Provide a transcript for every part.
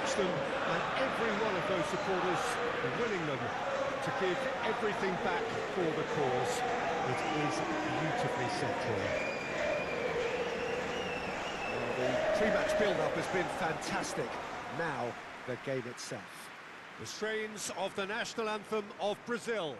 watch them, and every one of those supporters willing them to give everything back for the cause. It is beautifully set here. Well, the pre-match build-up has been fantastic. Now, the game itself. The strains of the national anthem of Brazil.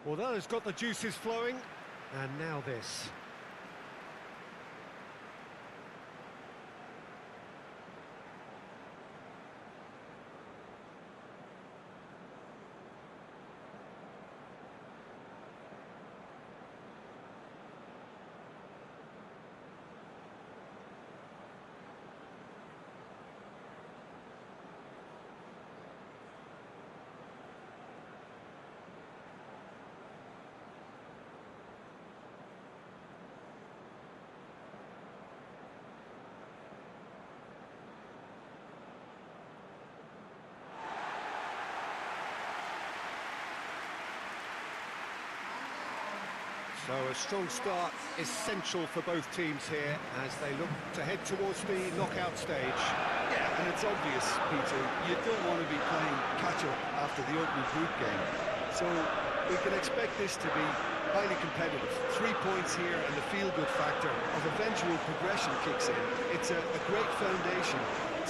Well, that has got the juices flowing, and now this. So a strong start essential for both teams here as they look to head towards the knockout stage. Yeah, and it's obvious, Peter, you don't want to be playing catch-up after the opening group game. So we can expect this to be highly competitive. 3 points here and the feel-good factor of eventual progression kicks in. It's a great foundation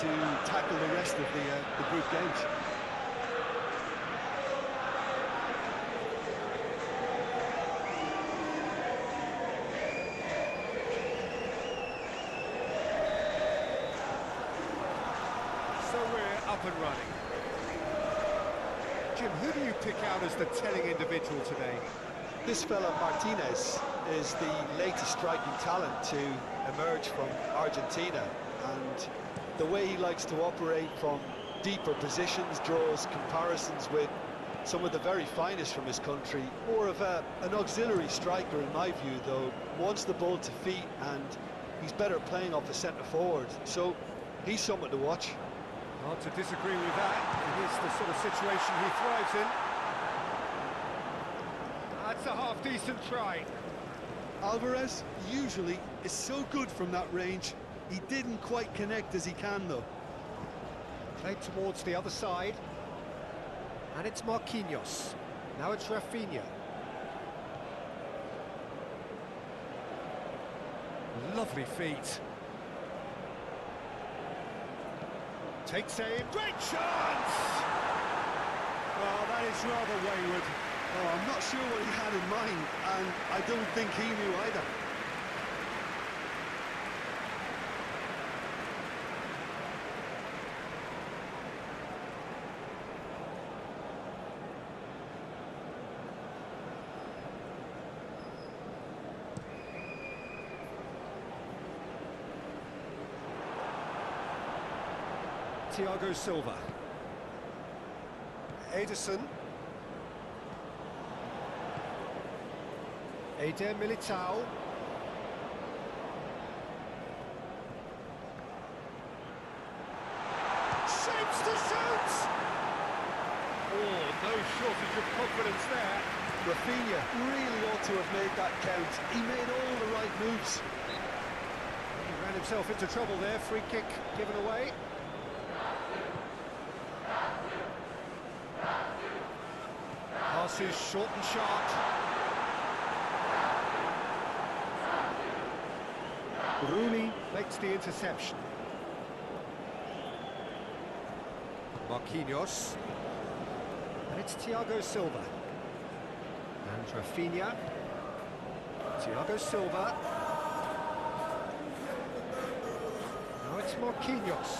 to tackle the rest of the group games. So we're up and running. Jim, who do you pick out as the telling individual today? This fella Martinez is the latest striking talent to emerge from Argentina, and the way he likes to operate from deeper positions draws comparisons with some of the very finest from his country. More of an auxiliary striker in my view, though. Wants the ball to feet, and he's better playing off the centre forward, so he's someone to watch. Hard to disagree with that. It is the sort of situation he thrives in. That's a half-decent try. Alvarez usually is so good from that range. He didn't quite connect as he can, though. Played towards the other side. And it's Marquinhos. Now it's Rafinha. Lovely feet. Takes aim. Great chance! Well, that is rather wayward. Oh, I'm not sure what he had in mind, and I don't think he knew either. Thiago Silva. Ederson. Eder Militao. Shapes to shoot! Oh, no shortage of confidence there. Rafinha really ought to have made that count. He made all the right moves. He ran himself into trouble there. Free kick given away. Passes short and sharp. Rooney makes the interception. Marquinhos. And it's Thiago Silva. And Rafinha. Thiago Silva. Now it's Marquinhos.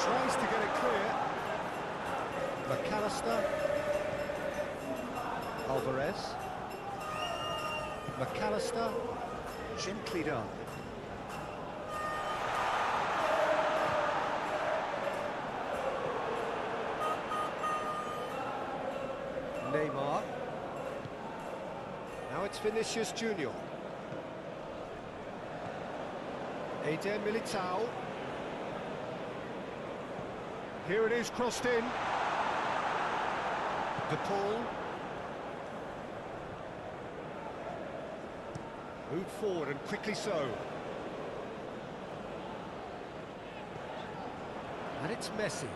Tries to get it clear. McAllister. Alvarez. McAllister. Gently done. Neymar. Now it's Vinicius Junior. Eder Militao. Here it is, crossed in. De Paul. Moved forward and quickly so. And it's Messi.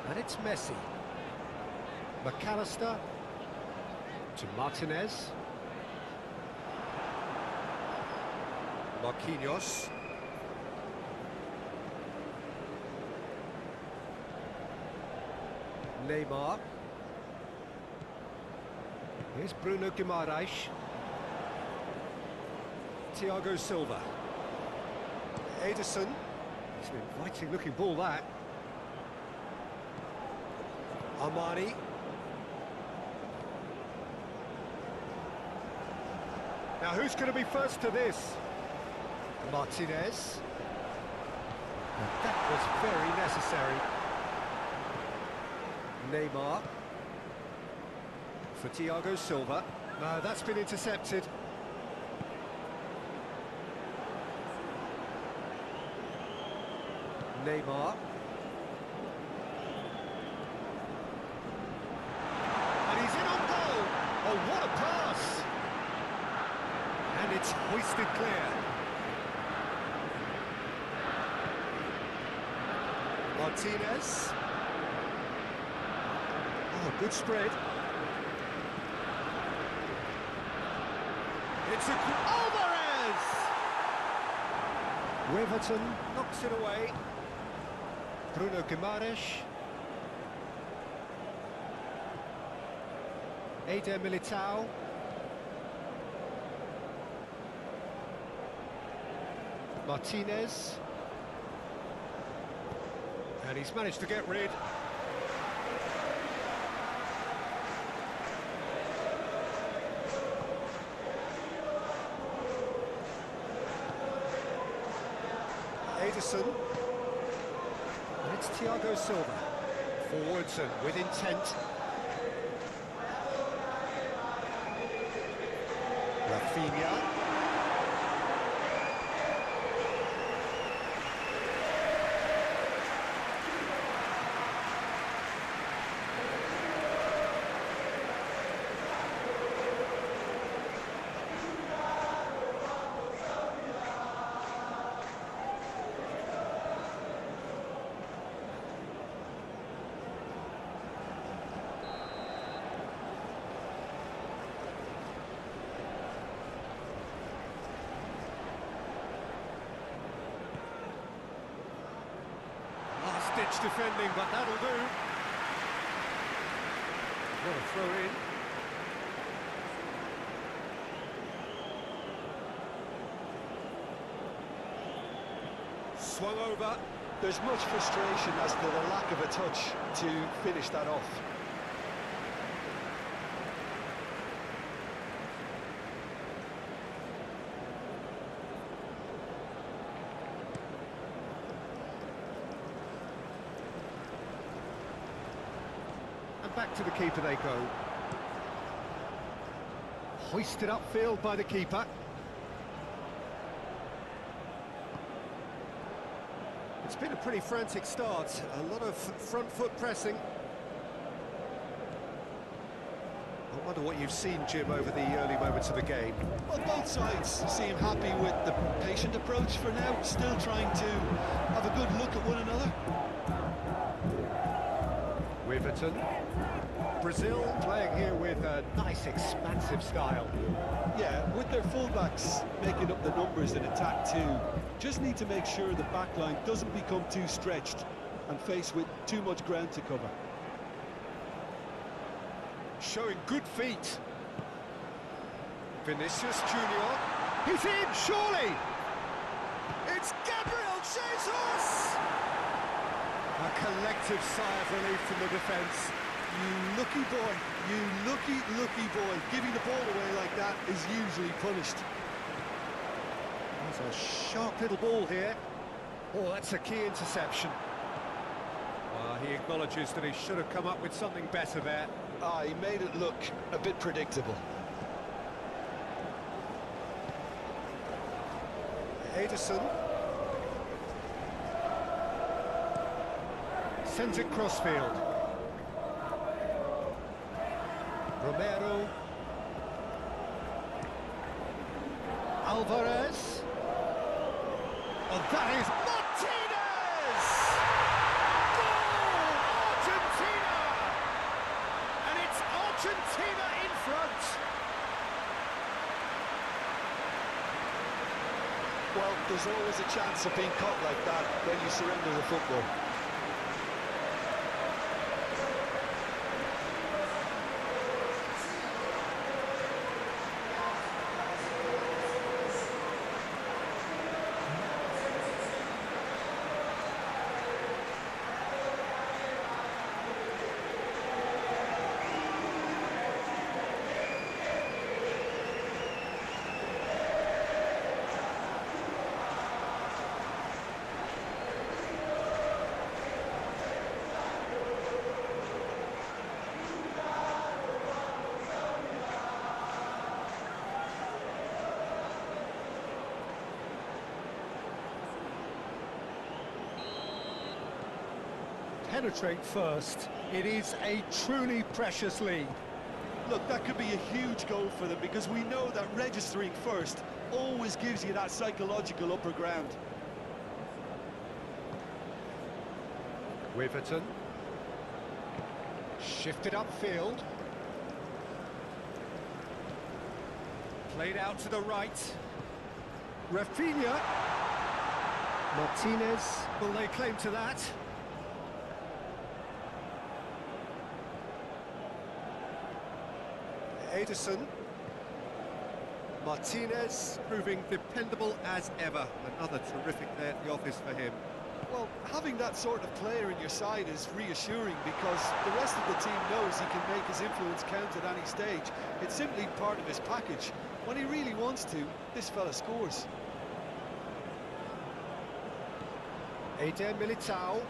And it's Messi. McAllister to Martinez. Marquinhos. Neymar. Here's Bruno Guimaraes. Thiago Silva. Ederson. It's an inviting looking ball, that. Armani. Now who's going to be first to this? Martinez. And that was very necessary. Neymar. For Thiago Silva. No, that's been intercepted. Neymar. And he's in on goal. Oh, what a pass! And it's hoisted clear. Martinez. Oh, good spread. It's a... Alvarez! Weverton knocks it away. Bruno Guimaraes. Eder Militao. Martinez. And he's managed to get rid. Ederson. And it's Thiago Silva. Forwards and with intent. Rafinha. Last-ditch defending, but that'll do. What a throw-in. Swung over. There's much frustration as to the lack of a touch to finish that off. And back to the keeper they go. Hoisted upfield by the keeper. It's been a pretty frantic start, a lot of front foot pressing. I wonder what you've seen, Jim, over the early moments of the game. Well, both sides seem happy with the patient approach for now, still trying to have a good look at one another. Weverton. Brazil playing here with a nice expansive style. Yeah, with their fullbacks making up the numbers in attack too, just need to make sure the back line doesn't become too stretched and faced with too much ground to cover. Showing good feet. Vinicius Junior. He's in, surely! It's Gabriel Jesus! A collective sigh of relief from the defence. You lucky boy, you lucky boy. Giving the ball away like that is usually punished. There's a sharp little ball here. Oh, that's a key interception. He acknowledges that he should have come up with something better there. He made it look a bit predictable. Ederson sends it crossfield. Romero. Alvarez. Oh, that is Martinez! Goal! Argentina! And it's Argentina in front. Well, there's always a chance of being caught like that when you surrender the football. Penetrate first. It is a truly precious lead. Look, that could be a huge goal for them because we know that registering first always gives you that psychological upper ground. Wiverton. Shifted upfield. Played out to the right. Rafinha. Martinez. Will they claim to that? Ederson. Martinez proving dependable as ever. Another terrific day at the office for him. Well, having that sort of player in your side is reassuring because the rest of the team knows he can make his influence count at any stage. It's simply part of his package. When he really wants to, this fella scores. Eder Militao.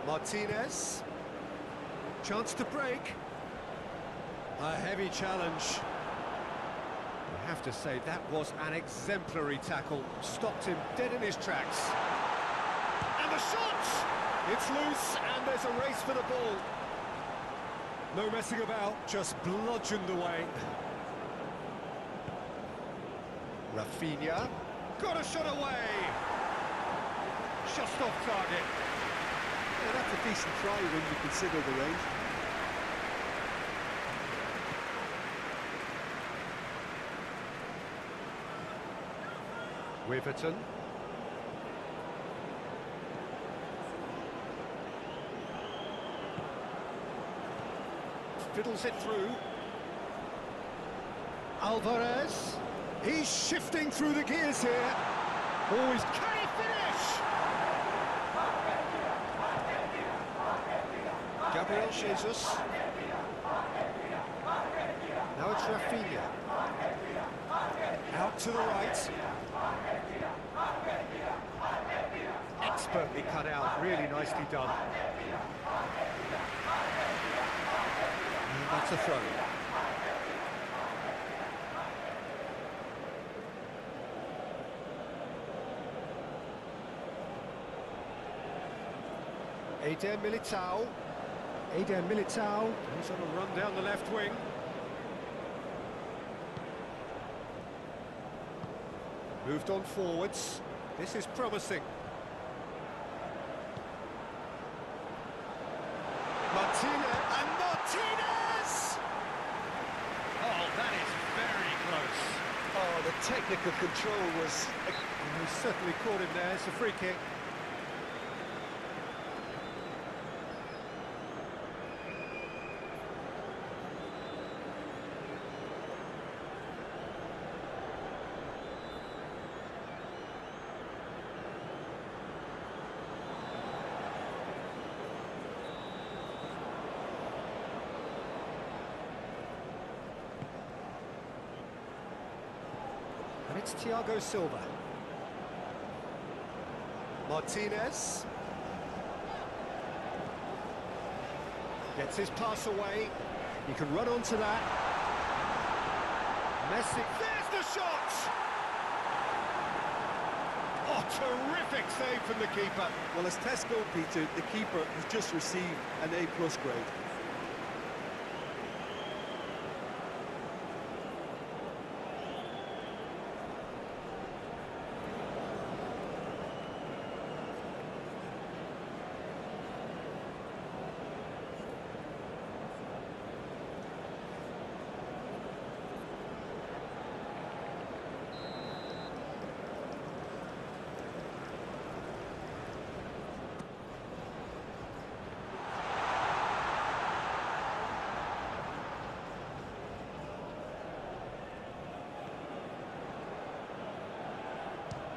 Martinez. Chance to break. A heavy challenge. I have to say, that was an exemplary tackle. Stopped him dead in his tracks. And the shot! It's loose, and there's a race for the ball. No messing about, just bludgeoned away. Rafinha. Got a shot away! Just off target. Yeah, that's a decent try when you consider the range. Wiverton. Fiddles it through. Alvarez. He's shifting through the gears here. Oh, can he finish? Gabriel Jesus. Now it's Rafinha. Out to the right. Expertly cut out, really nicely done. And that's a throw. Eder Militao. Eder Militao. He's on a run down the left wing. Moved on forwards. This is promising. Martinez and Martinez! Oh, that is very close. Oh, the technical control was... He certainly caught him there. It's a free kick. It's Thiago Silva. Martinez. Gets his pass away. He can run onto that. Messi. There's the shot! Oh, terrific save from the keeper. Well, as tests go, Peter, the keeper has just received an A+ grade.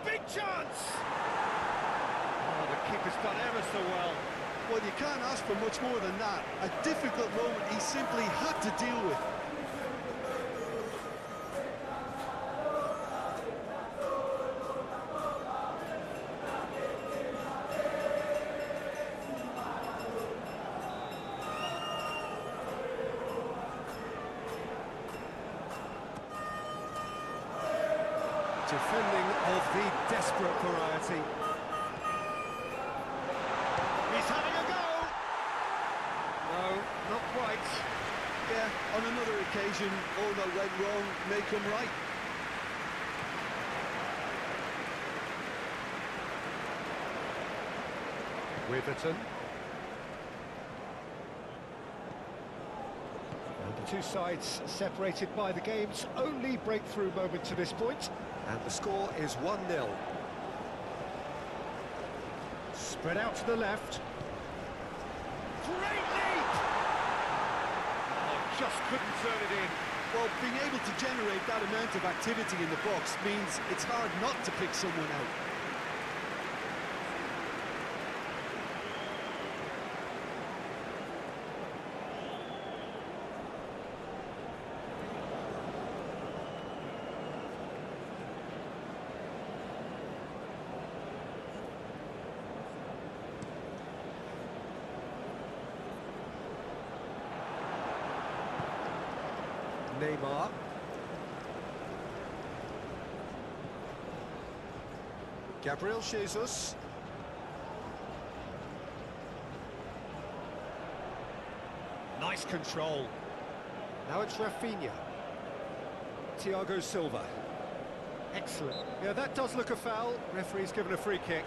Big chance! Oh, the keeper's done ever so well. Well, you can't ask for much more than that. A difficult moment he simply had to deal with. Defending of the desperate variety. He's having a go! No, not quite. Yeah, on another occasion, all that went wrong may come right. Witherton. And the two sides separated by the game's only breakthrough moment to this point. And the score is 1-0. Spread out to the left. Great leap! Oh, just couldn't turn it in. Well, being able to generate that amount of activity in the box means it's hard not to pick someone out. Neymar. Gabriel Jesus. Nice control. Now it's Rafinha. Thiago Silva. Excellent. Yeah, that does look a foul. Referee's given a free kick.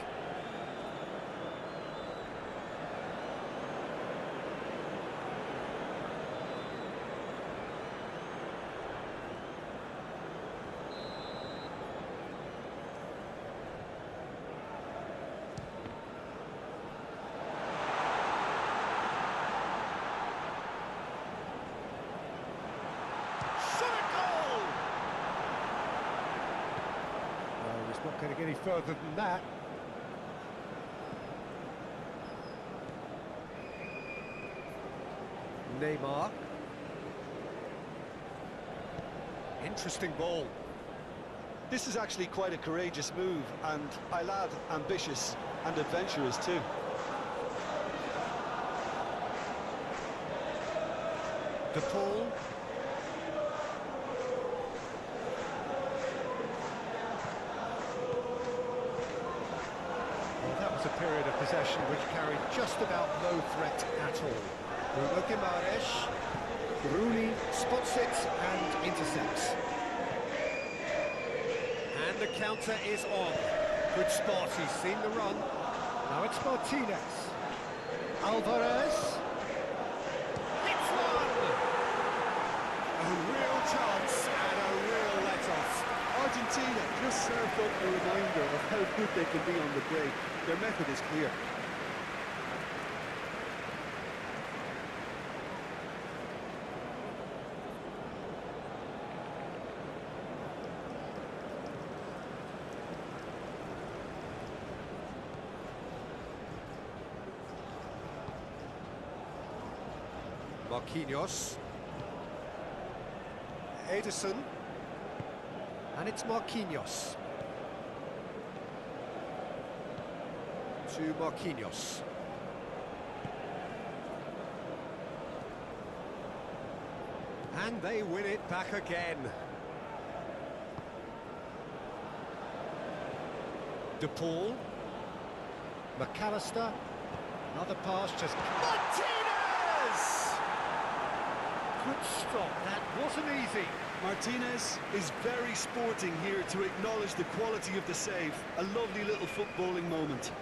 Not going to get any further than that. Neymar. Interesting ball. This is actually quite a courageous move, and I'll add ambitious and adventurous too. De Paul. A period of possession which carried just about no threat at all. Bruno Guimaraes, Rooney spots it and intercepts. And the counter is on. Good spot, he's seen the run. Now it's Martinez. Alvarez. It's one! A real chance and a real let-off. Argentina just served up a reminder of how good they can be on the break. Their method is clear. Marquinhos. Ederson. And it's Marquinhos. To Marquinhos. And they win it back again. De Paul. McAllister. Another pass just... Martinez! Good stop, that wasn't easy. Martinez is very sporting here to acknowledge the quality of the save. A lovely little footballing moment.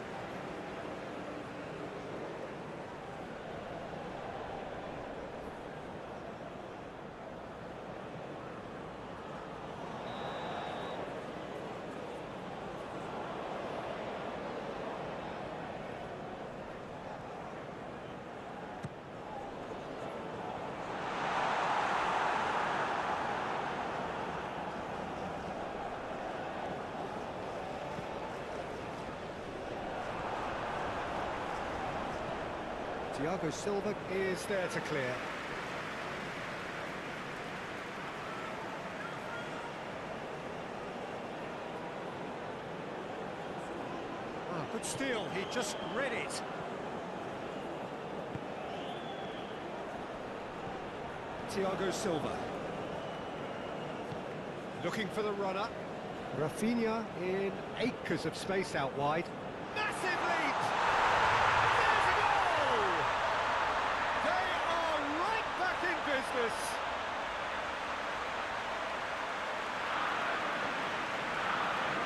Thiago Silva is there to clear. Ah, good steal, he just read it. Thiago Silva. Looking for the runner. Rafinha in acres of space out wide. Massive leap! There's a goal! They are right back in business.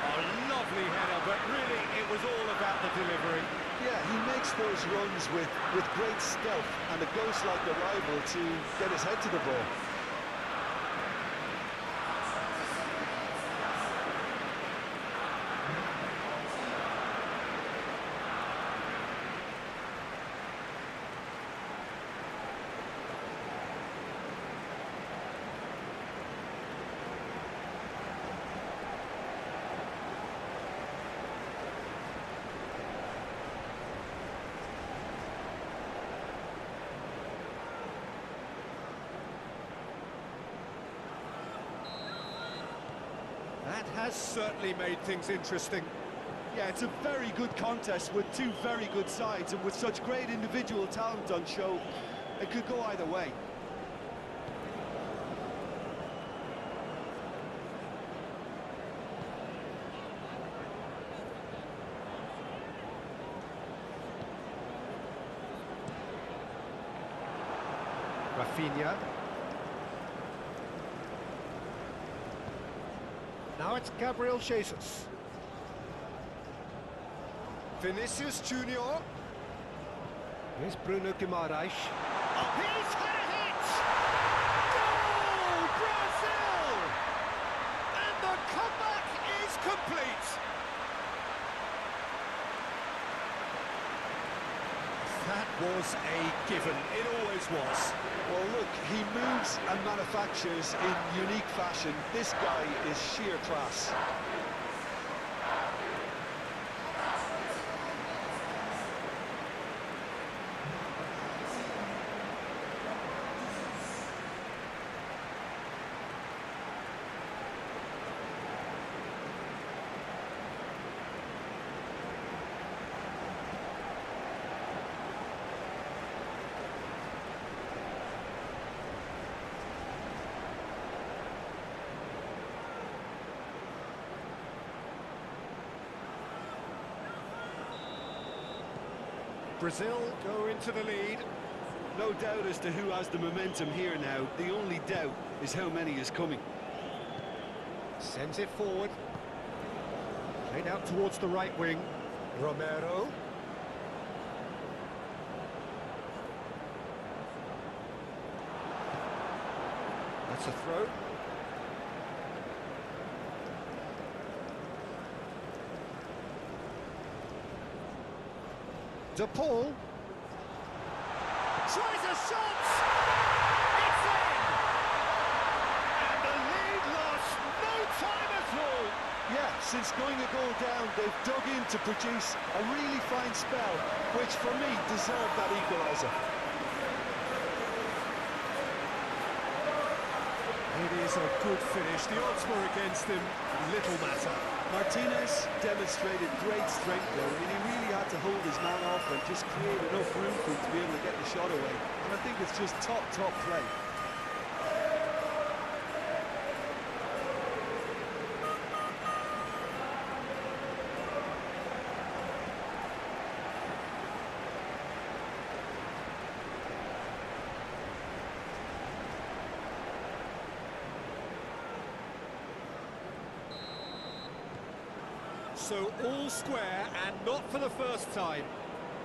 A lovely header, but really it was all about the delivery. Yeah, he makes those runs with great stealth and a ghost-like arrival to get his head to the ball. That has certainly made things interesting. Yeah, it's a very good contest with two very good sides, and with such great individual talent on show, it could go either way. Rafinha. Now it's Gabriel Jesus. Vinicius Junior. Here's Bruno Guimaraes. Oh, he's had a hit! Goal, Brazil! And the comeback is complete. That was a given, it always was. Well, look, he moves and manufactures in unique fashion. This guy is sheer class. Brazil go into the lead. No doubt as to who has the momentum here now. The only doubt is how many is coming. Sends it forward. Played out towards the right wing. Romero. That's a throw. De Paul tries a shot. It's in, and the lead lost no time at all. Yeah, since going a goal down, they've dug in to produce a really fine spell, which for me deserved that equaliser. It is a good finish. The odds were against him. Little matter. Martinez demonstrated great strength there. I mean, he really had to hold his man off and just create enough room for him to be able to get the shot away. And I think it's just top play. So all square and not for the first time.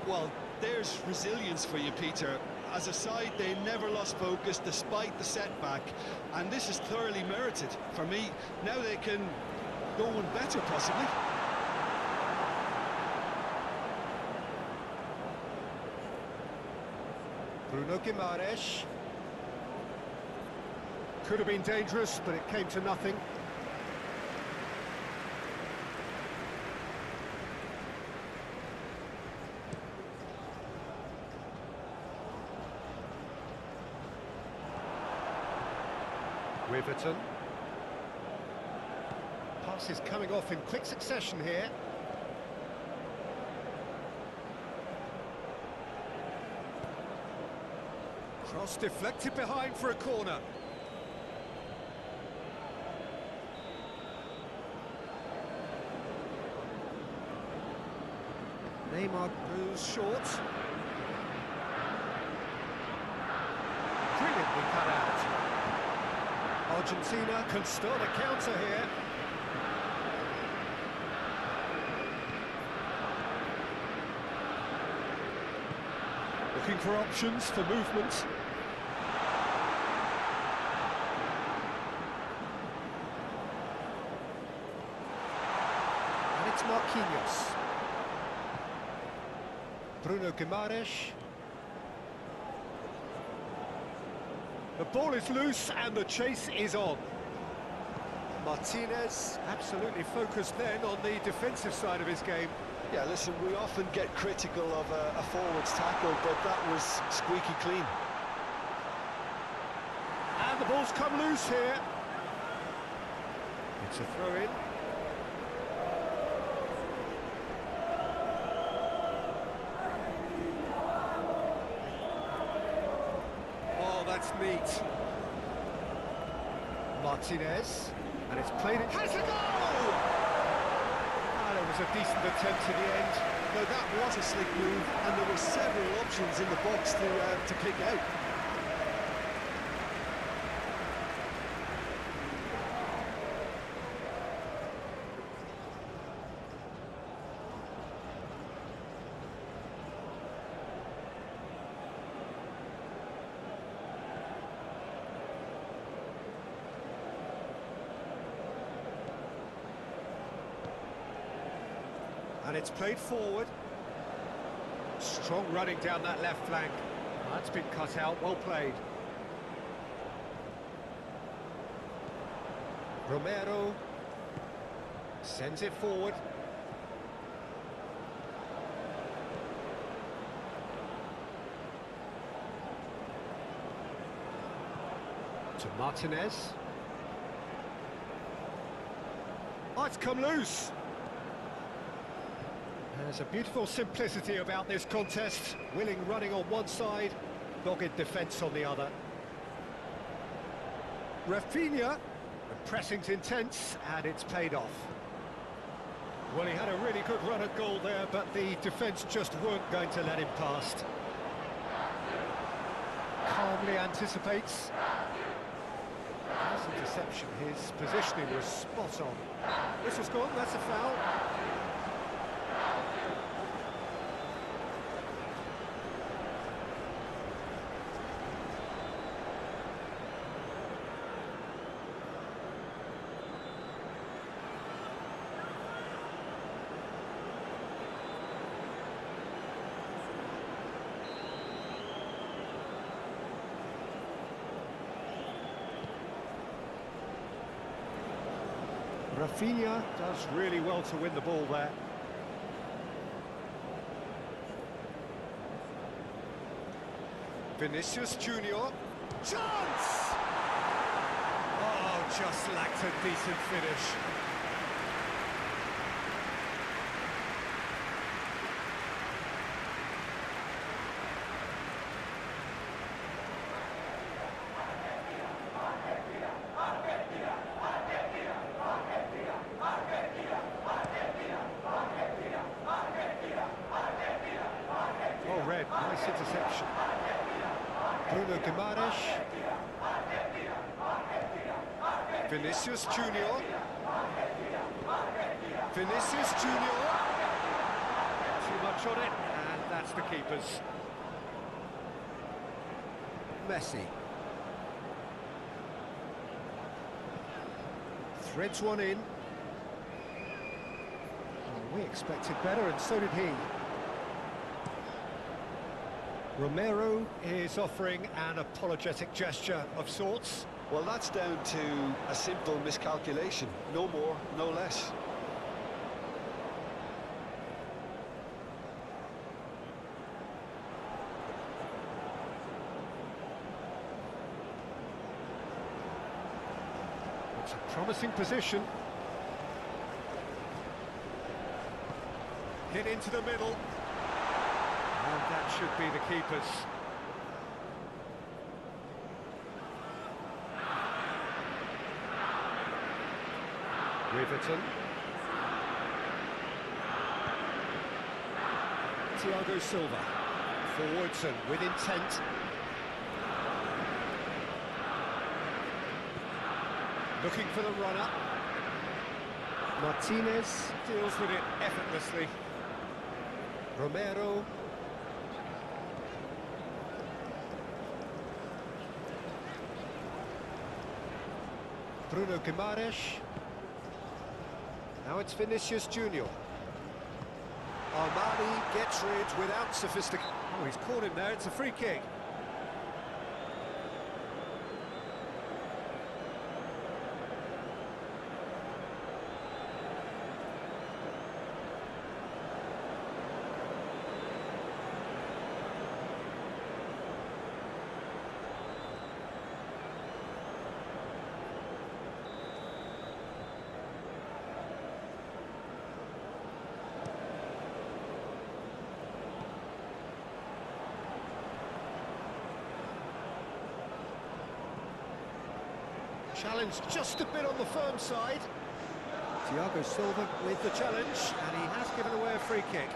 Well, there's resilience for you, Peter. As a side, they never lost focus despite the setback, and this is thoroughly merited. For me, now they can go one better, possibly. Bruno Guimaraes. Could have been dangerous, but it came to nothing. Riverton. Pass is coming off in quick succession here. Cross deflected behind for a corner. Neymar goes short. Brilliantly cut out. Argentina can start a counter here. Looking for options for movement. And it's Marquinhos. Bruno Guimaraes. The ball is loose and the chase is on. Martinez absolutely focused then on the defensive side of his game. Yeah, listen, we often get critical of a forward's tackle, but that was squeaky clean. And the ball's come loose here. It's a throw-in. That's neat. Martinez, and it's played it. Has a goal! Ah, there was a decent attempt to the end. No, that was a slick move, and there were several options in the box to pick out. And it's played forward. Strong running down that left flank. That's been cut out, well played. Romero sends it forward. To Martinez. Oh, it's come loose. There's a beautiful simplicity about this contest. Willing running on one side, dogged defence on the other. Rafinha, the pressing's intense, and it's paid off. Well, he had a really good run at goal there, but the defence just weren't going to let him past. Calmly anticipates. That's a deception. His positioning was spot on. This was gone, that's a foul. Rafinha does really well to win the ball there. Vinicius Junior. Chance! Oh, Just lacked a decent finish. Oh, red, nice interception. Bruno Guimaraes. Vinicius Junior. Vinicius Junior. Too much on it, and that's the keeper's. Messi. Threads one in. Oh, we expected better, and so did he. Romero is offering an apologetic gesture of sorts. Well, that's down to a simple miscalculation. No more, no less. It's a promising position. Hit into the middle. And that should be the keeper's. Riverton. Thiago Silva. Forwardson with intent. Looking for the runner. Martinez deals with it effortlessly. Romero. Bruno Guimaraes. Now it's Vinicius Junior. Armani gets rid without sophistication. Oh, he's caught him there, it's a free kick. Challenge just a bit on the firm side. Thiago Silva with the challenge, and he has given away a free kick.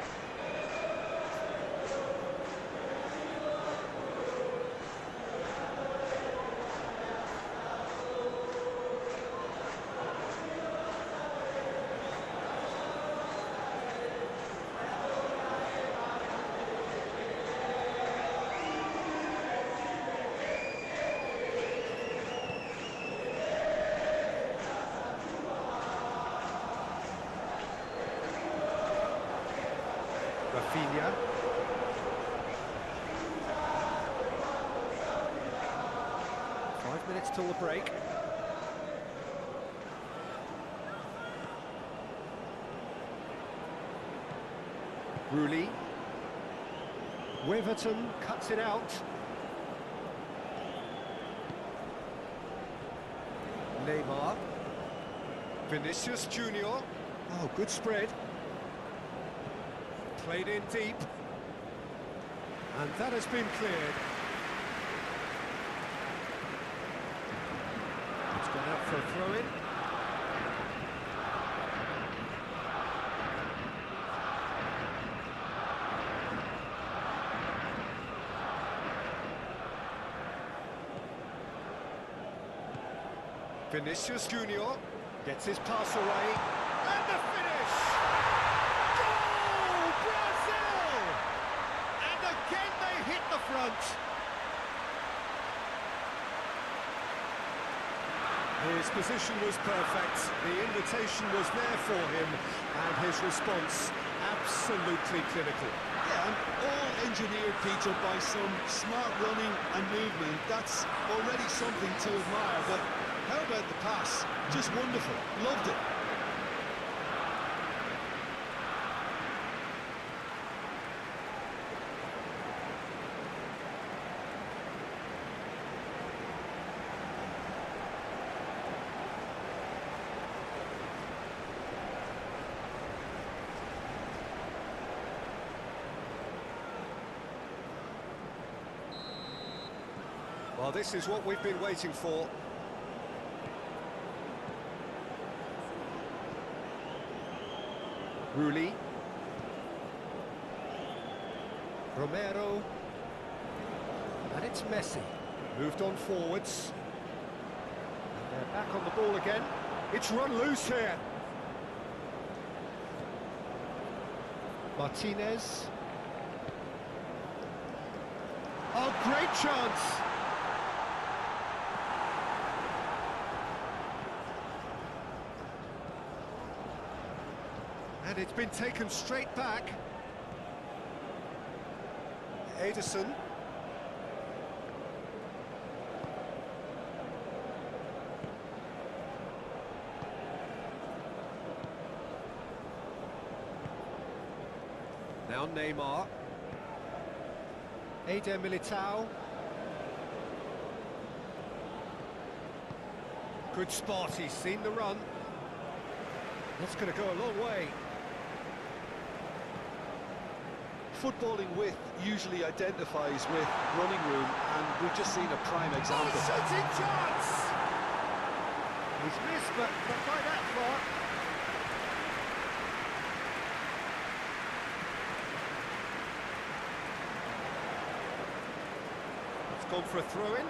Rafinha. Five minutes till the break. Rulli. Weverton cuts it out. Neymar. Vinicius Junior. Oh, good spread. Played in deep. And that has been cleared. It's gone out for a throw-in. Vinicius Junior gets his pass away, and the finish! Goal, Brazil! And again they hit the front. His position was perfect, the invitation was there for him, and his response absolutely clinical. Yeah, and all engineered, Peter, by some smart running and movement. That's already something to admire, but how about the pass? Just wonderful. Loved it. Well, this is what we've been waiting for. Rulli. Romero. And it's Messi. Moved on forwards. And they're back on the ball again. It's run loose here. Martinez. Oh, great chance! And it's been taken straight back. Ederson. Now Neymar. Eder Militao. Good spot, he's seen the run. That's going to go a long way. Footballing width usually identifies with running room, and we've just seen a prime example. Oh, shooting chance! He's missed, but not by that far. It's gone for a throw-in.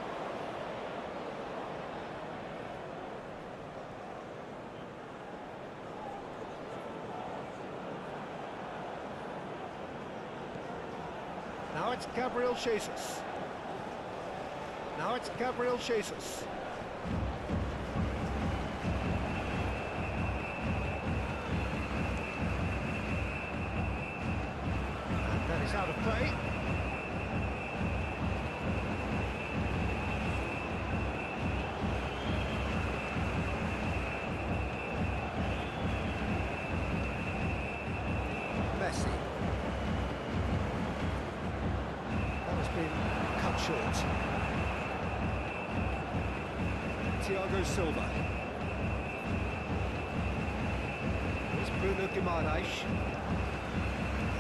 Now it's Gabriel Jesus. Now it's Gabriel Jesus. And that is out of play. Messi. Been cut short. Thiago Silva. Here's Bruno Guimaraes.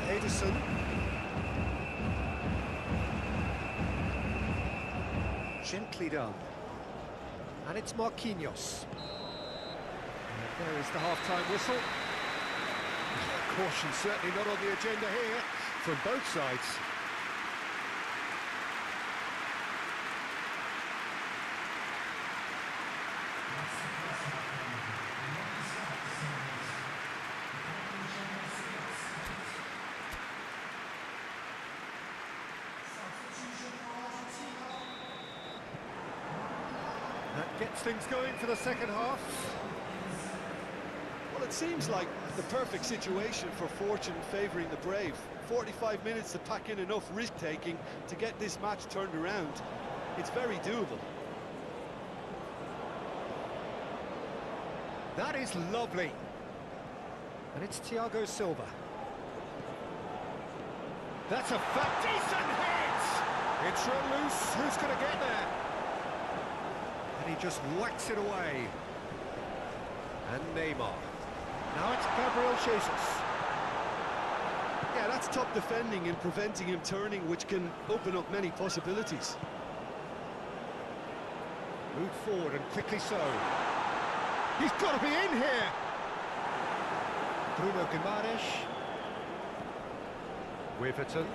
Ederson. Gently done. And it's Marquinhos. And there is the half-time whistle. Caution certainly not on the agenda here from both sides. That gets things going for the second half. Well, it seems like the perfect situation for fortune favouring the brave. 45 minutes to pack in enough risk-taking to get this match turned around. It's very doable. That is lovely. And it's Thiago Silva. That's a decent hit! It's run loose. Who's going to get there? And he just whacks it away. And Neymar. Now it's Gabriel Jesus. Yeah, that's top defending and preventing him turning, which can open up many possibilities. Moved forward and quickly so. He's got to be in here! Bruno Guimaraes. Wiverton.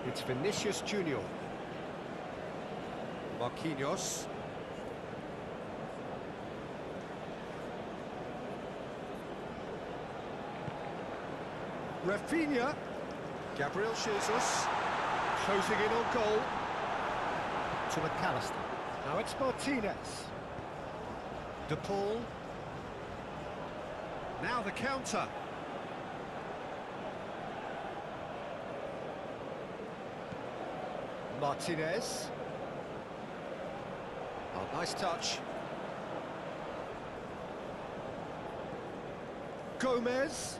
It's Vinicius Junior. Marquinhos. Rafinha. Gabriel Jesus. Closing in on goal. To McAllister. Now it's Martinez. De Paul. Now the counter. Martinez. Oh, nice touch. Gomez.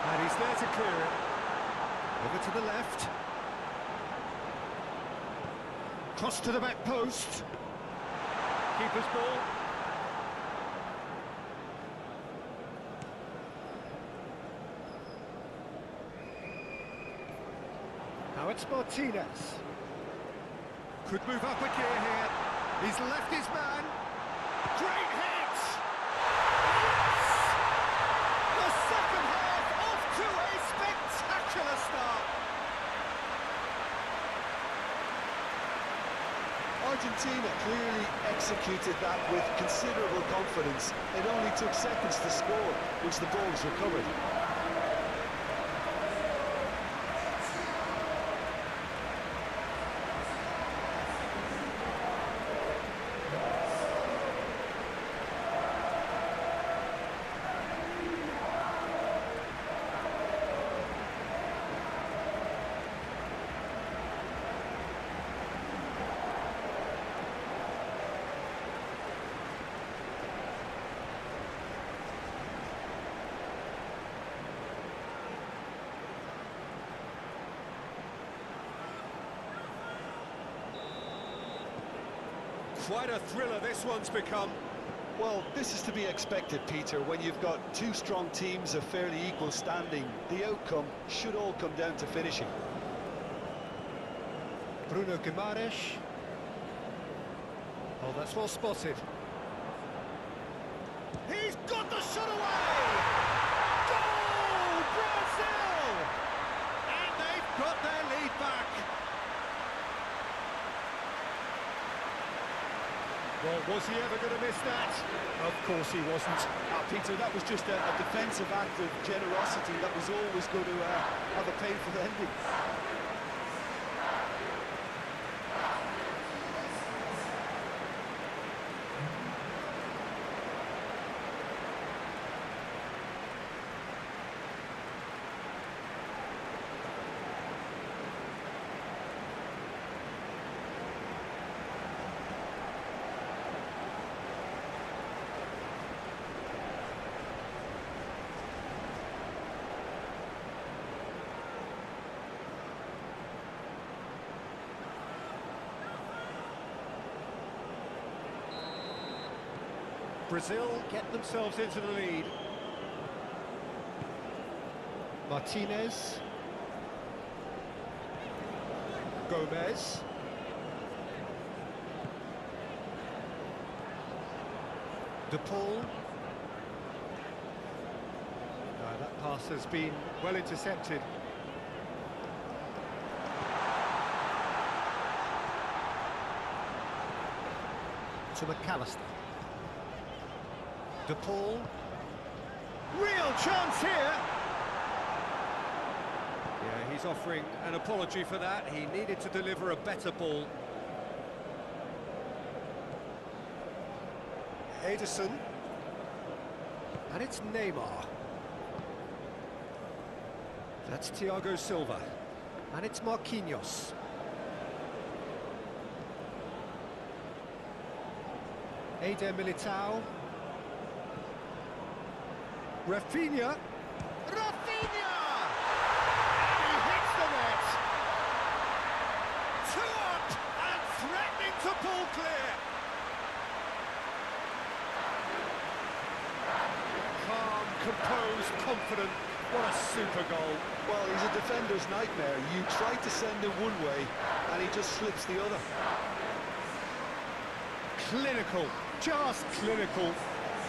And he's there to clear it. Over to the left. Cross to the back post. Keeper's ball. Now it's Martinez. Could move up a gear here. He's left his man. Great hit! Yes! The second half off to a spectacular start. Argentina clearly executed that with considerable confidence. It only took seconds to score once the ball was recovered. Quite a thriller this one's become. Well, this is to be expected, Peter. When you've got two strong teams of fairly equal standing, the outcome should all come down to finishing. Bruno Guimaraes. Oh, that's well spotted. He's got the shot away! Goal! Brazil! And they've got their lead back. Well, was he ever going to miss that? Of course he wasn't. Peter, that was just a defensive act of generosity that was always going to have a painful ending. Brazil get themselves into the lead. Martinez. Gomez. De Paul. That pass has been well intercepted. To McAllister. De Paul. Real chance here! Yeah, he's offering an apology for that. He needed to deliver a better ball. Ederson. And it's Neymar. That's Thiago Silva. And it's Marquinhos. Eder Militao. Rafinha. Rafinha! And he hits the net. Two up and threatening to pull clear. Calm, composed, confident. What a super goal. Well, he's a defender's nightmare. You try to send him one way, and he just slips the other. Clinical, just clinical.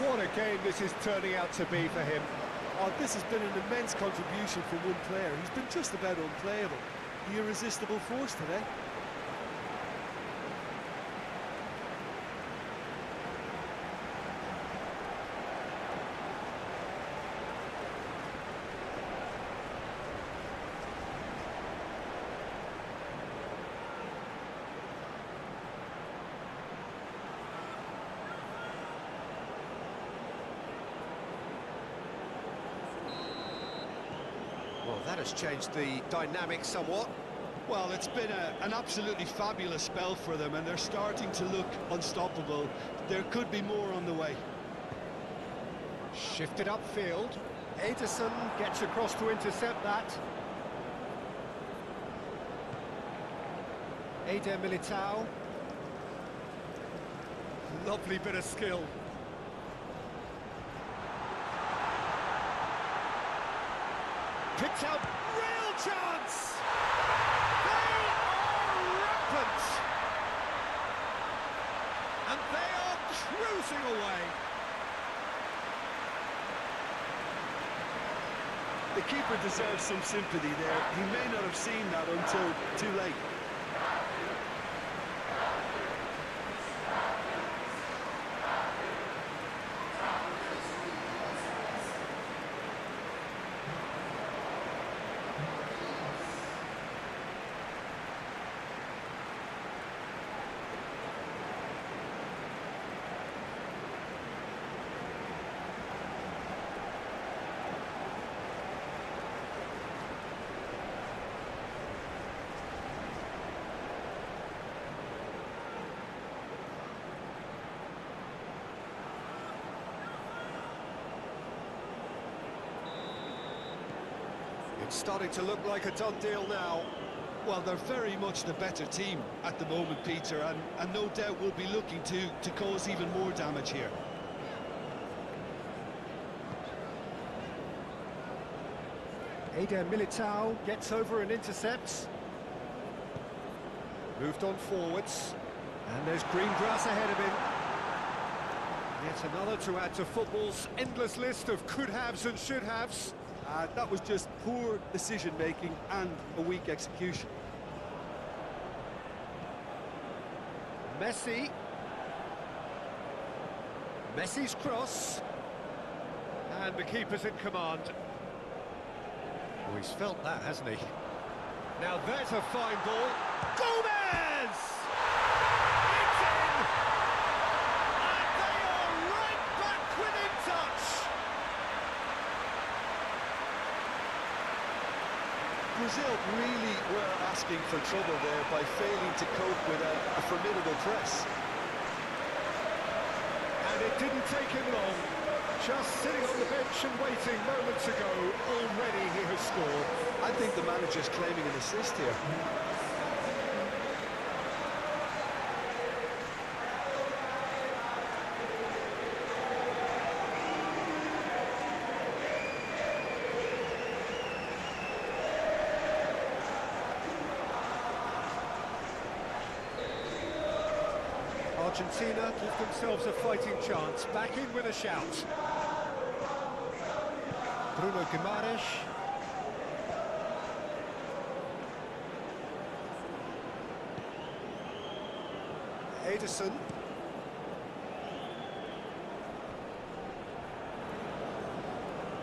What a game this is turning out to be for him. Oh, this has been an immense contribution from one player. He's been just about unplayable. The irresistible force today. Well, that has changed the dynamic somewhat. Well, it's been an absolutely fabulous spell for them, and they're starting to look unstoppable. There could be more on the way. Shifted upfield. Ederson gets across to intercept that. Eder Militao. Lovely bit of skill. Picked out, real chance! They opens. And they are cruising away. The keeper deserves some sympathy there. He may not have seen that until too late. It's starting to look like a done deal now. Well, they're very much the better team at the moment, Peter, and no doubt will be looking to cause even more damage here. Eder Militao gets over and intercepts. Moved on forwards. And there's green grass ahead of him. Yet another to add to football's endless list of could-haves and should-haves. That was just poor decision-making and a weak execution. Messi. Messi's cross. And the keeper's in command. Oh, he's felt that, hasn't he? Now there's a fine ball. Gomez! It's in! And they are right back within touch! Brazil really were asking for trouble there by failing to cope with a formidable press. And it didn't take him long. Just sitting on the bench and waiting moments ago, already he has scored. I think the manager's claiming an assist here. Argentina give themselves a fighting chance, back in with a shout. Bruno Guimaraes. Ederson.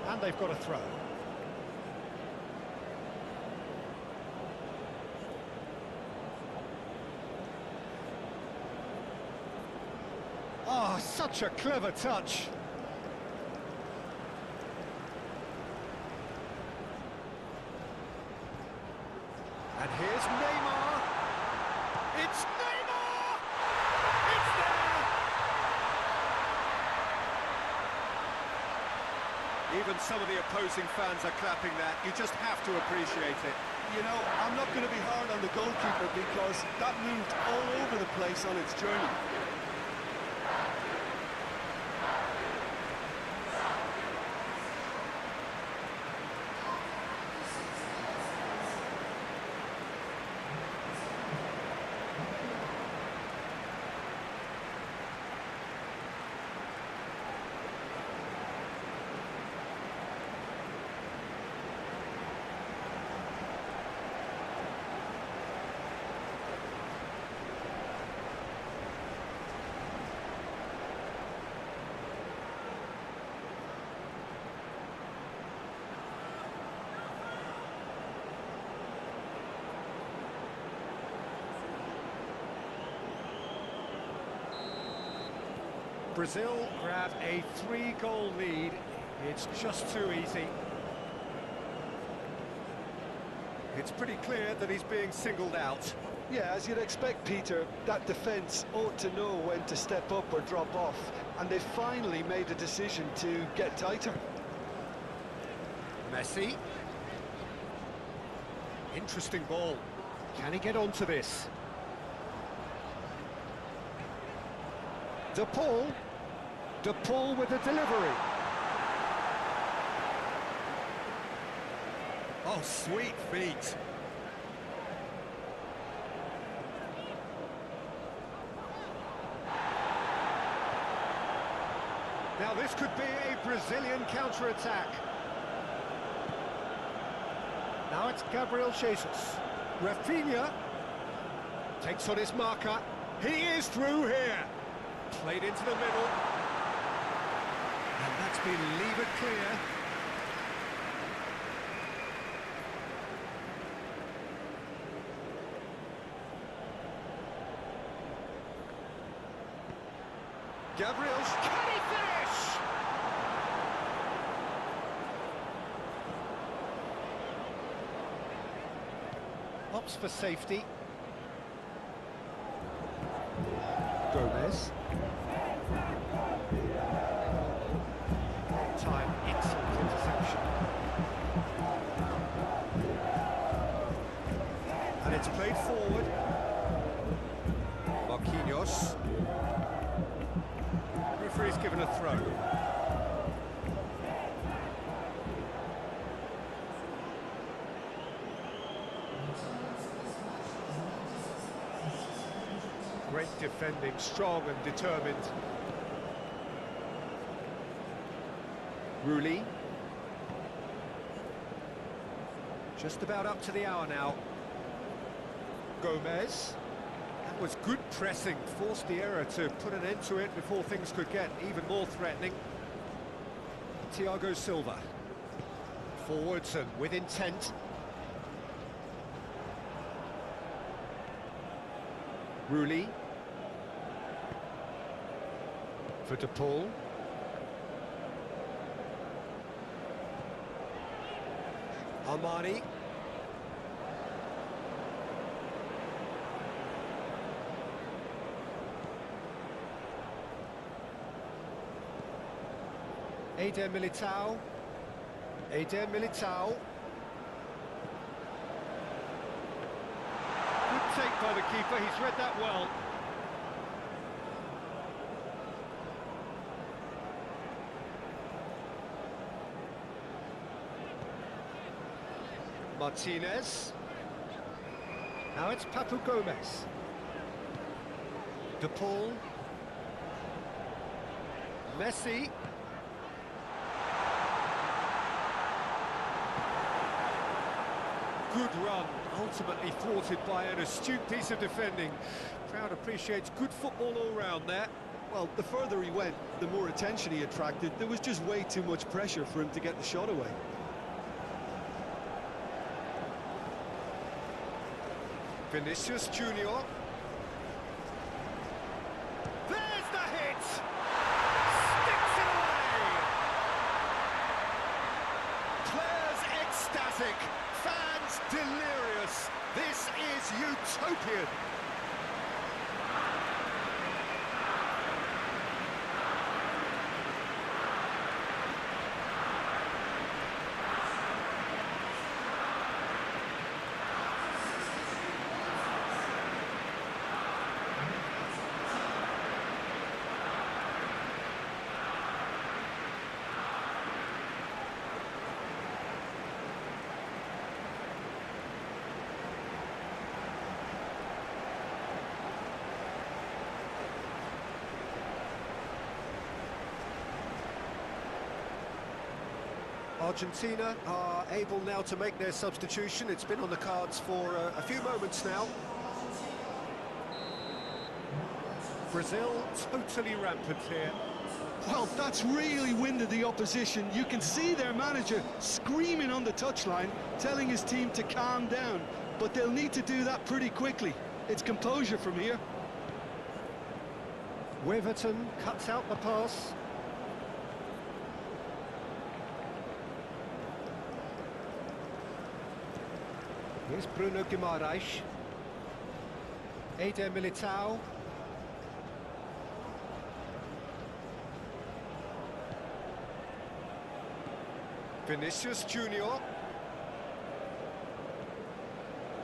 And they've got a throw. Oh, such a clever touch. And here's Neymar. It's Neymar! It's there! Even some of the opposing fans are clapping that. You just have to appreciate it. You know, I'm not going to be hard on the goalkeeper because that moved all over the place on its journey. Brazil grab a 3-goal lead. It's just too easy. It's pretty clear that he's being singled out. Yeah, as you'd expect, Peter, that defence ought to know when to step up or drop off, and they finally made a decision to get tighter. Messi. Interesting ball. Can he get onto this? De Paul with the delivery. Oh, sweet feet. Now this could be a Brazilian counter-attack. Now it's Gabriel Jesus. Rafinha takes on his marker. He is through here. Played into the middle. And that's been levered clear. Gabriel, can he finish? Opts for safety. Gomez. Time, excellent interception. And it's played forward. Marquinhos. Referee's given a throw. Great defending, strong and determined. Rulli. Just about up to the hour now. Gomez. That was good pressing, forced the error to put an end to it before things could get even more threatening. Thiago Silva. Forwards and with intent. Rulli. For De Paul. Armani. Eder Militao. Eder Militao. Good take by the keeper, he's read that well. Martinez. Now it's Papu Gomez. De Paul. Messi. Good run, ultimately thwarted by an astute piece of defending. Crowd appreciates good football all round there. Well, the further he went, the more attention he attracted. There was just way too much pressure for him to get the shot away. Vinicius Junior. There's the hit! Sticks it away! Players ecstatic, fans delirious. This is utopian. Argentina are able now to make their substitution. It's been on the cards for a few moments now. Brazil totally rampant here. Well, that's really winded the opposition. You can see their manager screaming on the touchline, telling his team to calm down. But they'll need to do that pretty quickly. It's composure from here. Weverton cuts out the pass. Here's Bruno Guimaraes. Eder Militao. Vinicius Junior.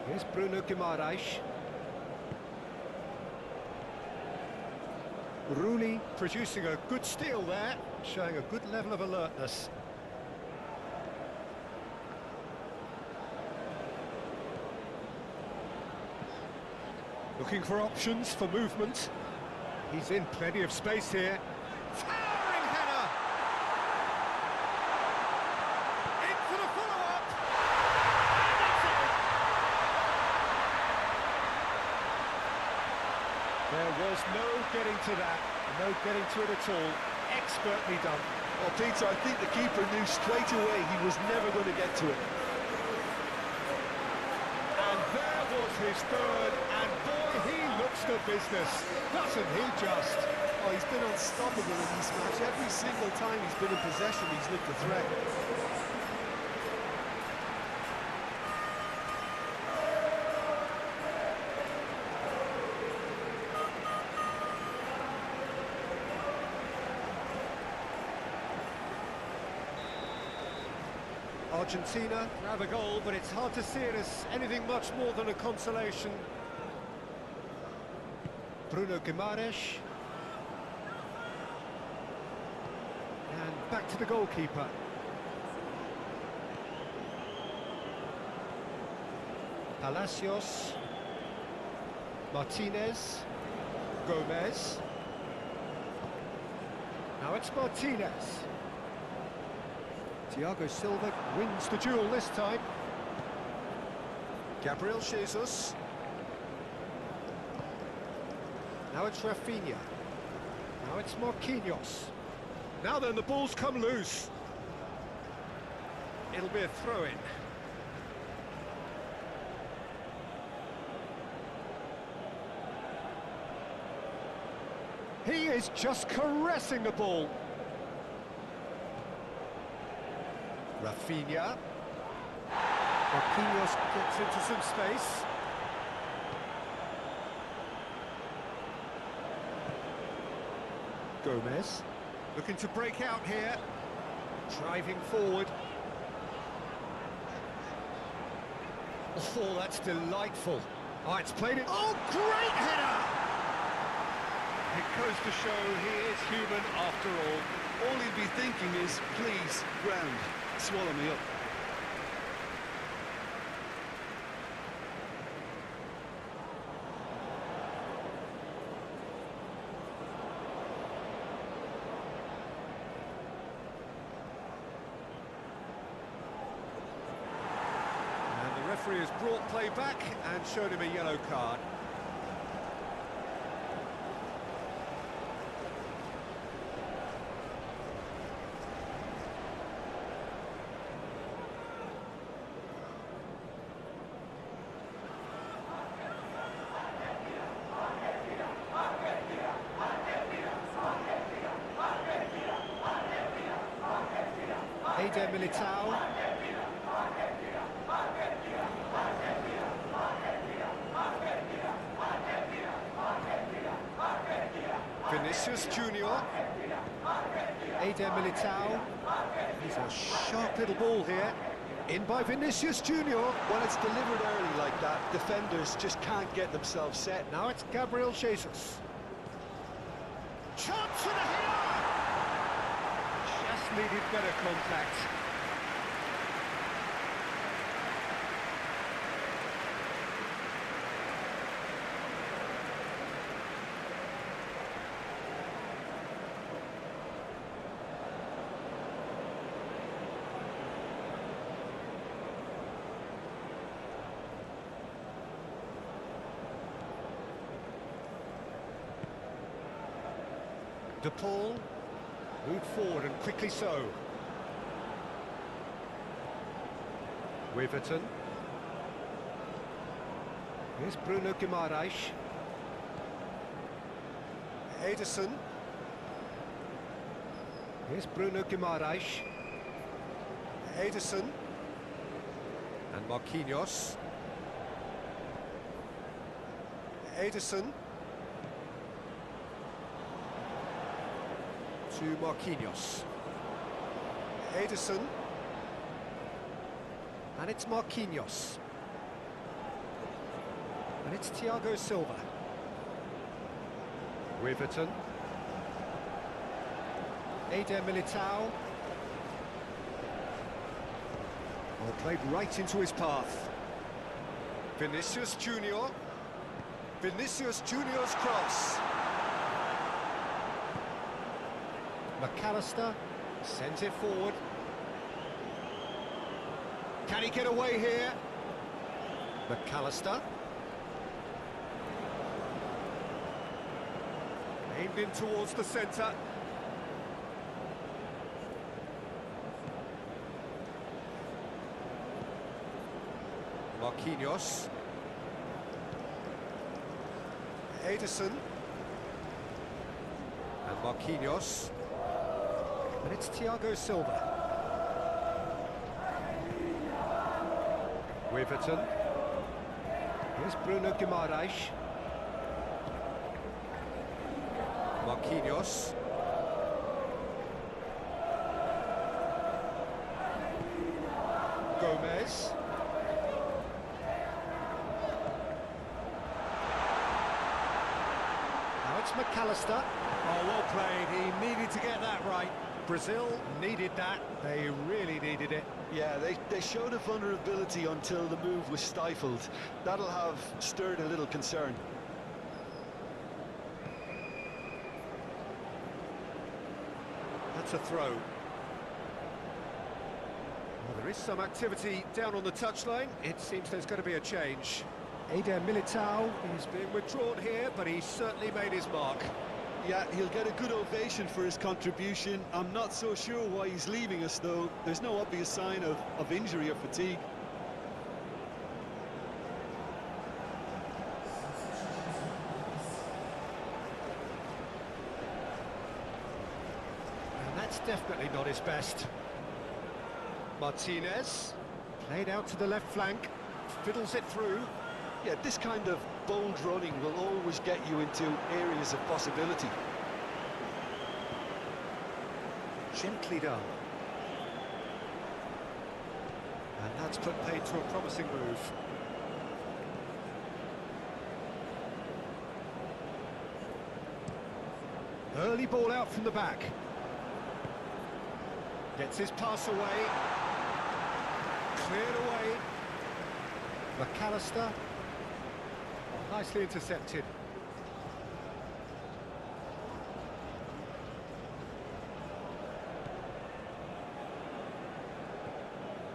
Here's Bruno Guimaraes. Rulli producing a good steal there, showing a good level of alertness. Looking for options for movement. He's in plenty of space here. Towering header! Just no getting to that, no getting to it at all. Expertly done. Well, Peter, I think the keeper knew straight away he was never going to get to it. And there was his third, and boy, he looks the business, doesn't he just? Oh, he's been unstoppable in this match. Every single time he's been in possession, he's looked a threat. Argentina have a goal, but it's hard to see it as anything much more than a consolation. Bruno Guimaraes. And back to the goalkeeper. Palacios. Martinez. Gomez. Now it's Martinez. Thiago Silva wins the duel this time. Gabriel Jesus. Now it's Rafinha. Now it's Marquinhos. Now then, the ball's come loose. It'll be a throw-in. He is just caressing the ball. Rafinha. Marquinhos gets into some space. Gomez. Looking to break out here. Driving forward. Oh, that's delightful. Oh, it's played it. Oh, great header! It goes to show he is human after all. All he'd be thinking is, please, ground, swallow me up. And the referee has brought play back and showed him a yellow card. Militao. Vinicius Junior. Militao. He's a sharp little ball here. In by Vinicius Junior. When it's delivered early like that, defenders just can't get themselves set. Now it's Gabriel Jesus. Chance for the header! Just needed better contact. De Paul moved forward and quickly so. Wiverton. Here's Bruno Guimaraes. Ederson. Here's Bruno Guimaraes. Ederson. And Marquinhos. Ederson. To Marquinhos. Ederson. And it's Marquinhos. And it's Thiago Silva. Wiverton. Militao. All played right into his path. Vinicius Junior. Vinicius Junior's cross. McAllister sends it forward. Can he get away here? McAllister. Aimed in towards the centre. Marquinhos. Ederson. And Marquinhos. And it's Thiago Silva. Everton. Here's Bruno Guimaraes. Marquinhos. Gomez. Now it's McAllister. Oh, well played. He needed to get that right. Brazil needed that. They really needed it. Yeah, they showed a vulnerability until the move was stifled. That'll have stirred a little concern. That's a throw. Well, there is some activity down on the touchline. It seems there's going to be a change. Eder Militao is being withdrawn here, but he's certainly made his mark. Yeah, he'll get a good ovation for his contribution. I'm not so sure why he's leaving us, though. There's no obvious sign of injury or fatigue. And that's definitely not his best. Martinez, played out to the left flank, fiddles it through. Yeah, this kind of bold running will always get you into areas of possibility. Gently done. And that's put paid to a promising move. Early ball out from the back. Gets his pass away. Cleared away. McAllister. Nicely intercepted.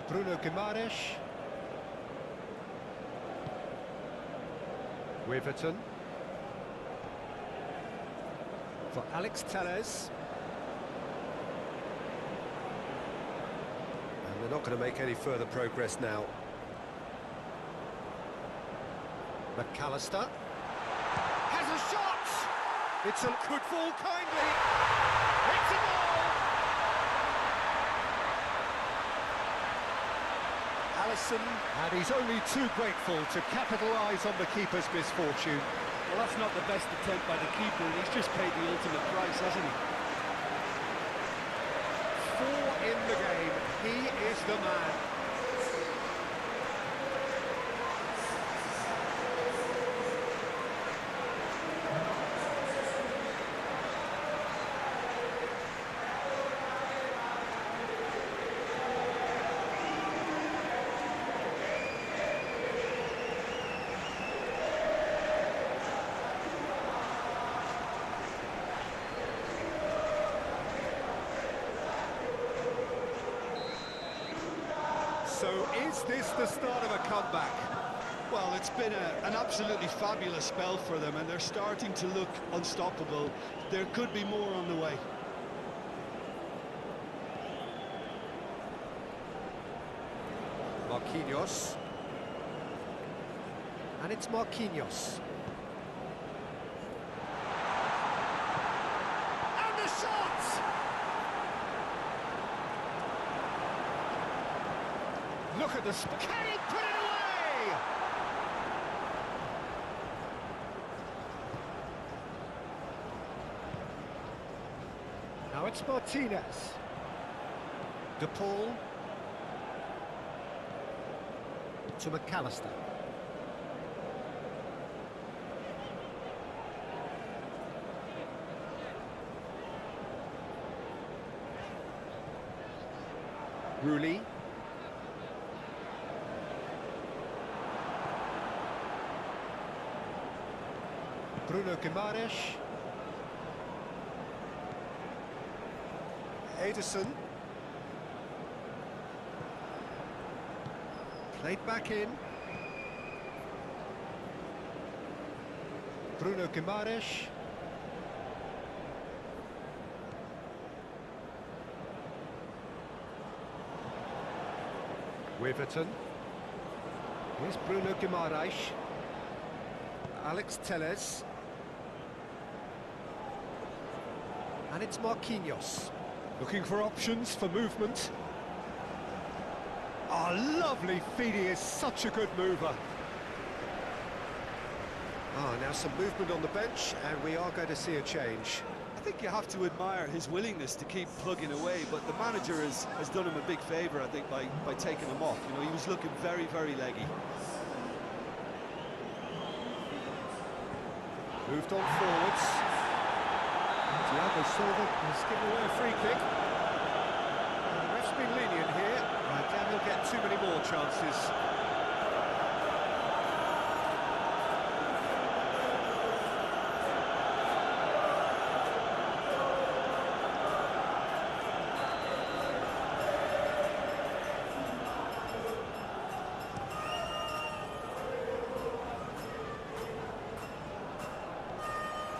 Bruno Guimaraes. Everton. For Alex Telles. And they're not going to make any further progress now. McAllister has a shot! It's a good fall kindly. It's a goal! Alisson, and he's only too grateful to capitalise on the keeper's misfortune. Well, that's not the best attempt by the keeper, and he's just paid the ultimate price, hasn't he? 4 in the game. He is the man. So is this the start of a comeback? Well, it's been an absolutely fabulous spell for them, and they're starting to look unstoppable. There could be more on the way. Marquinhos. And it's Marquinhos. And the shot! Look at this. Can he put it away? Now it's Martinez. De Paul. To McAllister. Rooney. Bruno Guimaraes. Ederson. Played back in. Bruno Guimaraes. Wiverton. Here's Bruno Guimaraes. Alex Telles. And it's Marquinhos. Looking for options for movement. Oh, lovely feed, he is such a good mover. Now some movement on the bench, and we are going to see a change. I think you have to admire his willingness to keep plugging away, but the manager has done him a big favour, I think, by taking him off. You know, he was looking very, very leggy. Moved on forwards. Thiago Silva has given away a free kick. The ref's been lenient here. I doubt he'll get too many more chances.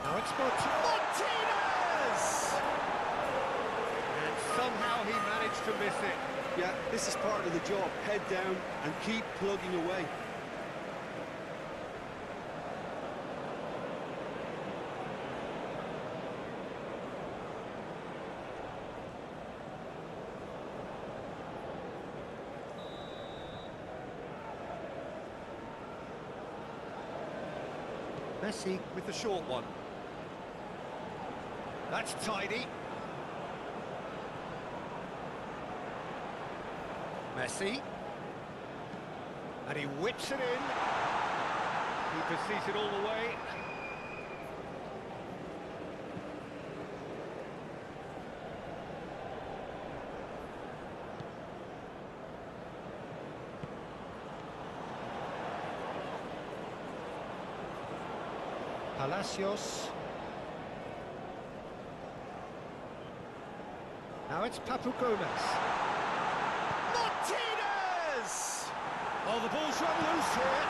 Now it's Martinez! And somehow he managed to miss it. Yeah, this is part of the job. Head down and keep plugging away. Messi with the short one. That's tidy. Messi. And he whips it in. Keeper sees it all the way. Palacios. Now it's Papu Gomez. Martinez! Oh, the ball's run loose here.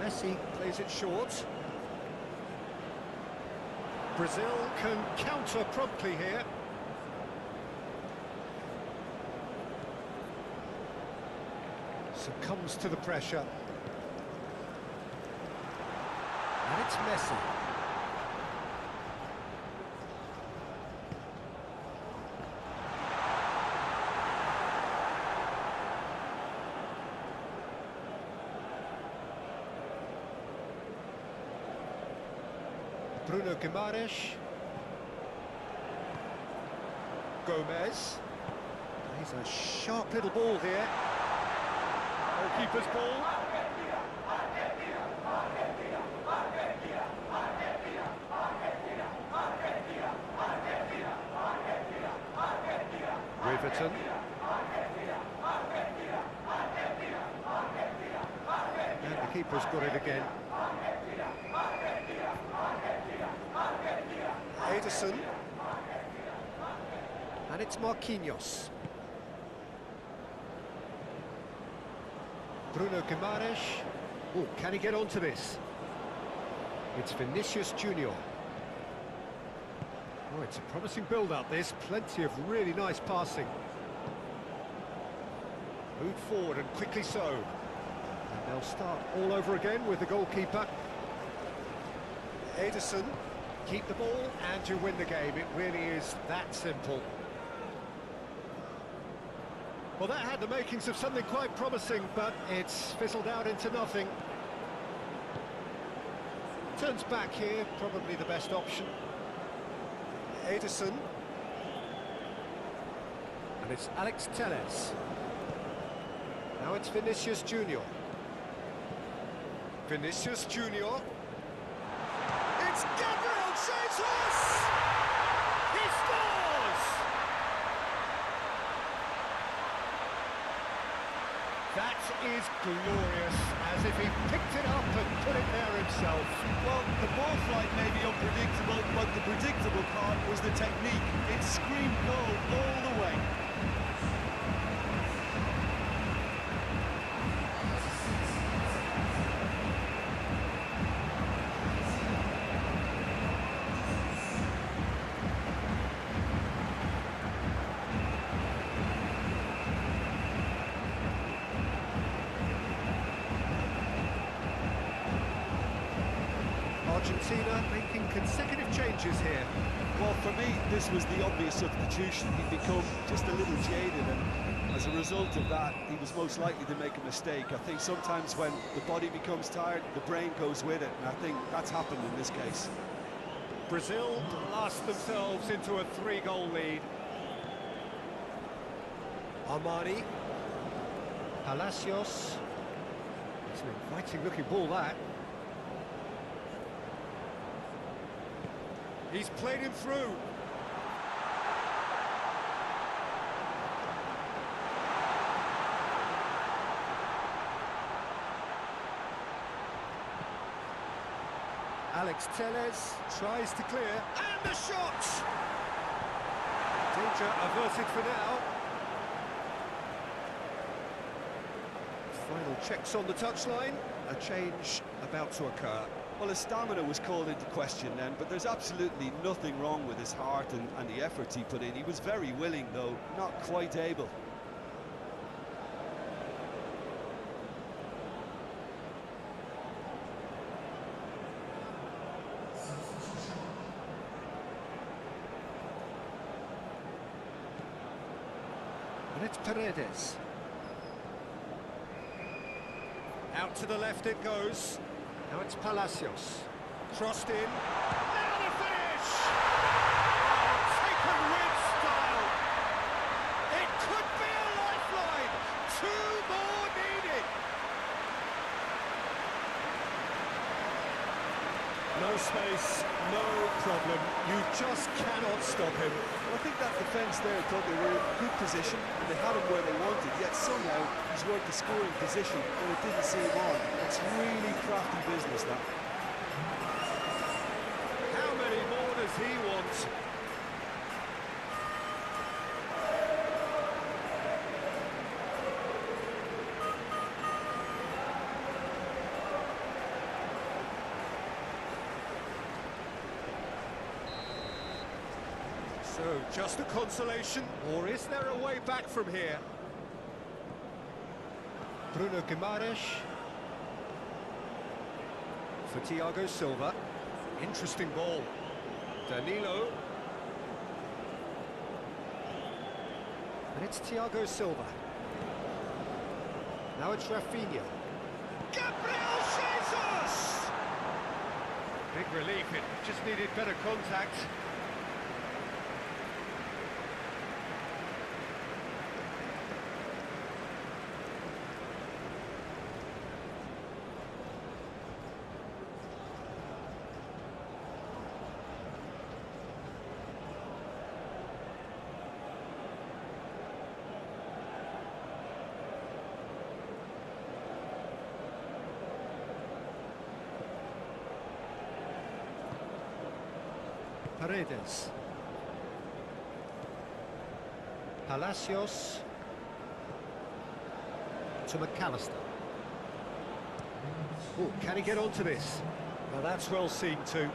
Messi plays it short. Brazil can counter promptly here. Succumbs to the pressure. And it's Messi. Bruno Guimaraes. Gomez. He's a sharp little ball here. Goalkeeper's ball. Wiverton. And the keeper's got it again. Ederson. And it's Marquinhos. Bruno Guimaraes. Oh, can he get onto this? It's Vinicius Junior. Oh, it's a promising build-up, this. Plenty of really nice passing. Moved forward and quickly so. And they'll start all over again with the goalkeeper. Ederson. Keep the ball and you win the game. It really is that simple. Well, that had the makings of something quite promising, but it's fizzled out into nothing. Turns back here, probably the best option. Ederson. And it's Alex Telles. Now it's Vinicius Junior. Vinicius Junior. It's Gabriel Jesus! He scores! That is glorious, as if he picked it up and put it there himself. Well, the ball flight may be unpredictable, but the predictable part was the technique. It screamed goal all the way. Argentina making consecutive changes here. Well, for me, this was the obvious substitution. He'd become just a little jaded, and as a result of that, he was most likely to make a mistake. I think sometimes when the body becomes tired, the brain goes with it, and I think that's happened in this case. Brazil blast themselves into a 3-goal lead. Armani. Palacios. It's an inviting-looking ball, that. He's played him through. Alex Telles tries to clear, and the shot! Danger averted for now. Final checks on the touchline. A change about to occur. Well, his stamina was called into question then, but there's absolutely nothing wrong with his heart and the efforts he put in. He was very willing, though, not quite able. And it's Paredes. Out to the left it goes. Now it's Palacios. Crossed in. Now the finish! Oh, taken with style. It could be a lifeline. 2 more needed. No space, no problem. You just cannot stop him. Well, I think that defence there thought they were in good position and they had him where they wanted, yet somehow he's worked the scoring position and it didn't seem on. It's really crafty business, that. How many more does he want? So, just a consolation, or is there a way back from here? Bruno Guimaraes for Thiago Silva. Interesting ball. Danilo. And it's Thiago Silva. Now it's Rafinha. Gabriel Jesus! Big relief, it just needed better contact. Paredes. Palacios to McAllister. Oh, can he get onto this? Well, that's well seen too.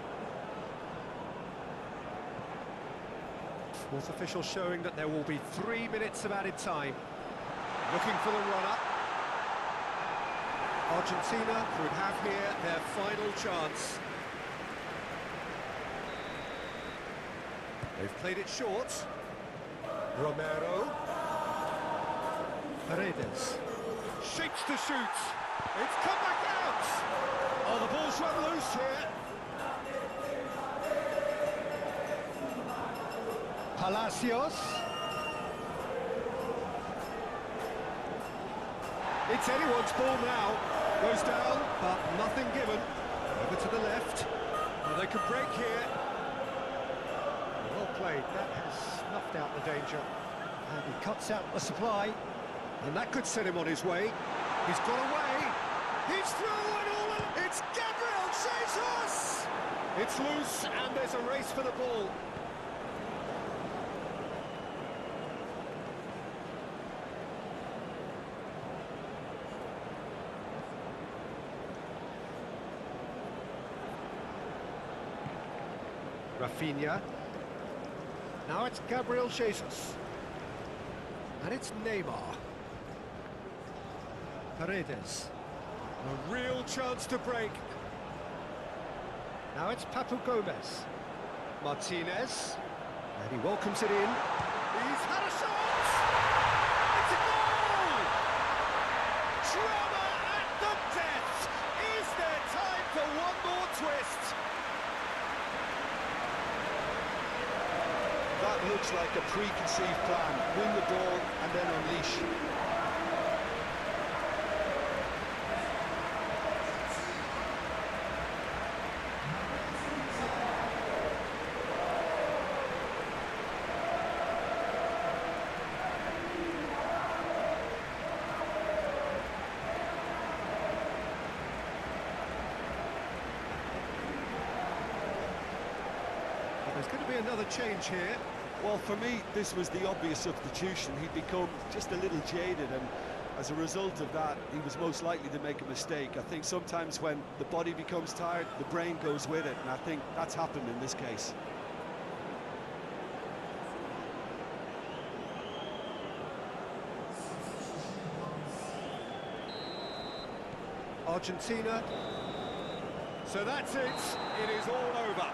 Fourth official showing that there will be 3 minutes of added time. Looking for the run-up. Argentina could have here their final chance. They've played it short. Romero. Paredes. Shapes to shoot. It's come back out. Oh, the ball's run loose here. Palacios. It's anyone's ball now. Goes down, but nothing given. Over to the left. Well, they could break here. Well played. That has snuffed out the danger. And he cuts out the supply. And that could set him on his way. He's got away. He's through and all. It's Gabriel Jesus! It's loose and there's a race for the ball. Rafinha. Now it's Gabriel Jesus. And it's Neymar. Paredes. A real chance to break. Now it's Papu Gomez. Martinez. And he welcomes it in. He's had a shot! It's a goal! Drama at the death! Is there time for one more twist? That looks like a preconceived plan. Win the ball and then unleash. There's going to be another change here. Well, for me, this was the obvious substitution. He'd become just a little jaded, and as a result of that, he was most likely to make a mistake. I think sometimes when the body becomes tired, the brain goes with it, and I think that's happened in this case. Argentina. So that's it. It is all over.